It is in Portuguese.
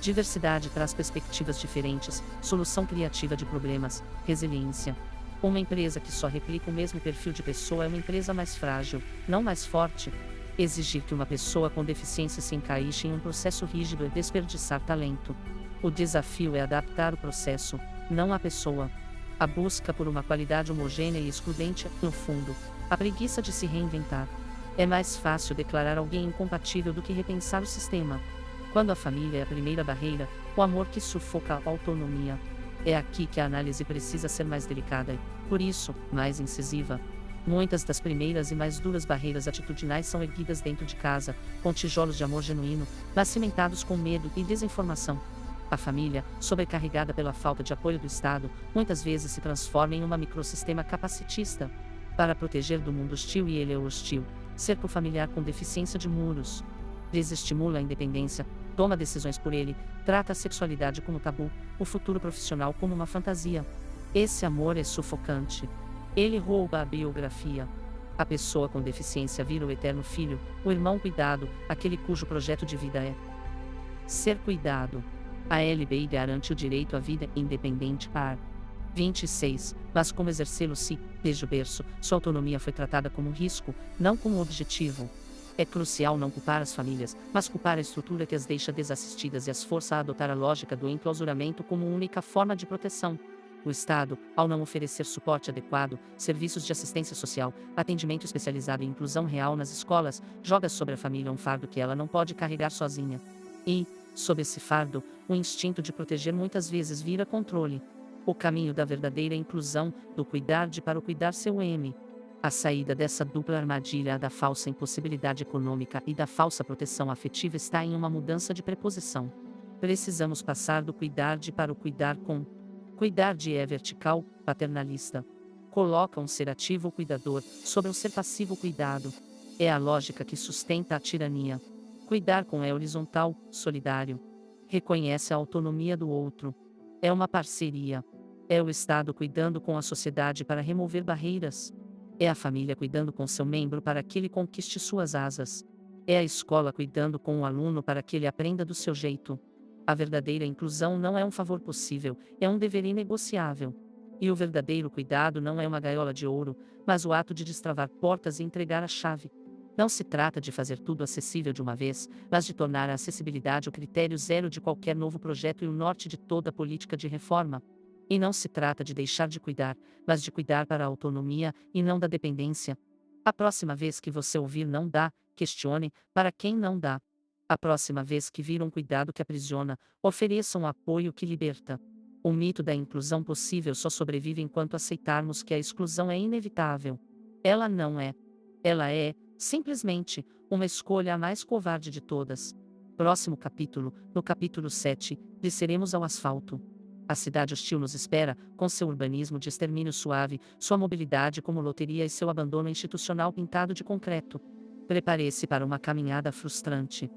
Diversidade traz perspectivas diferentes, solução criativa de problemas, resiliência. Uma empresa que só replica o mesmo perfil de pessoa é uma empresa mais frágil, não mais forte. Exigir que uma pessoa com deficiência se encaixe em um processo rígido é desperdiçar talento. O desafio é adaptar o processo, não a pessoa. A busca por uma qualidade homogênea e excludente é, no fundo, a preguiça de se reinventar. É mais fácil declarar alguém incompatível do que repensar o sistema. Quando a família é a primeira barreira, o amor que sufoca a autonomia. É aqui que a análise precisa ser mais delicada e, por isso, mais incisiva. Muitas das primeiras e mais duras barreiras atitudinais são erguidas dentro de casa, com tijolos de amor genuíno, mas cimentados com medo e desinformação. A família, sobrecarregada pela falta de apoio do Estado, muitas vezes se transforma em um microsistema capacitista. Para proteger do mundo hostil, e ele é hostil, cerca o familiar com deficiência de muros. Desestimula a independência, toma decisões por ele, trata a sexualidade como tabu, o futuro profissional como uma fantasia. Esse amor é sufocante. Ele rouba a biografia. A pessoa com deficiência vira o eterno filho, o irmão cuidado, aquele cujo projeto de vida é ser cuidado. A LBI garante o direito à vida independente par. 26. Mas como exercê-lo se, desde o berço, sua autonomia foi tratada como um risco, não como um objetivo? É crucial não culpar as famílias, mas culpar a estrutura que as deixa desassistidas e as força a adotar a lógica do enclausuramento como única forma de proteção. O Estado, ao não oferecer suporte adequado, serviços de assistência social, atendimento especializado e inclusão real nas escolas, joga sobre a família um fardo que ela não pode carregar sozinha. E, sob esse fardo, o instinto de proteger muitas vezes vira controle. O caminho da verdadeira inclusão, do cuidar de para o cuidar seu M. A saída dessa dupla armadilha da falsa impossibilidade econômica e da falsa proteção afetiva está em uma mudança de preposição. Precisamos passar do cuidar de para o cuidar com. Cuidar de é vertical, paternalista. Coloca um ser ativo cuidador sobre um ser passivo cuidado. É a lógica que sustenta a tirania. Cuidar com é horizontal, solidário. Reconhece a autonomia do outro. É uma parceria. É o Estado cuidando com a sociedade para remover barreiras. É a família cuidando com seu membro para que ele conquiste suas asas. É a escola cuidando com o aluno para que ele aprenda do seu jeito. A verdadeira inclusão não é um favor possível, é um dever inegociável. E o verdadeiro cuidado não é uma gaiola de ouro, mas o ato de destravar portas e entregar a chave. Não se trata de fazer tudo acessível de uma vez, mas de tornar a acessibilidade o critério zero de qualquer novo projeto e o norte de toda política de reforma. E não se trata de deixar de cuidar, mas de cuidar para a autonomia e não da dependência. A próxima vez que você ouvir não dá, questione para quem não dá. A próxima vez que vir um cuidado que aprisiona, ofereça um apoio que liberta. O mito da inclusão possível só sobrevive enquanto aceitarmos que a exclusão é inevitável. Ela não é. Ela é, simplesmente, uma escolha a mais covarde de todas. Próximo capítulo, no capítulo 7, desceremos ao asfalto. A cidade hostil nos espera, com seu urbanismo de extermínio suave, sua mobilidade como loteria e seu abandono institucional pintado de concreto. Prepare-se para uma caminhada frustrante.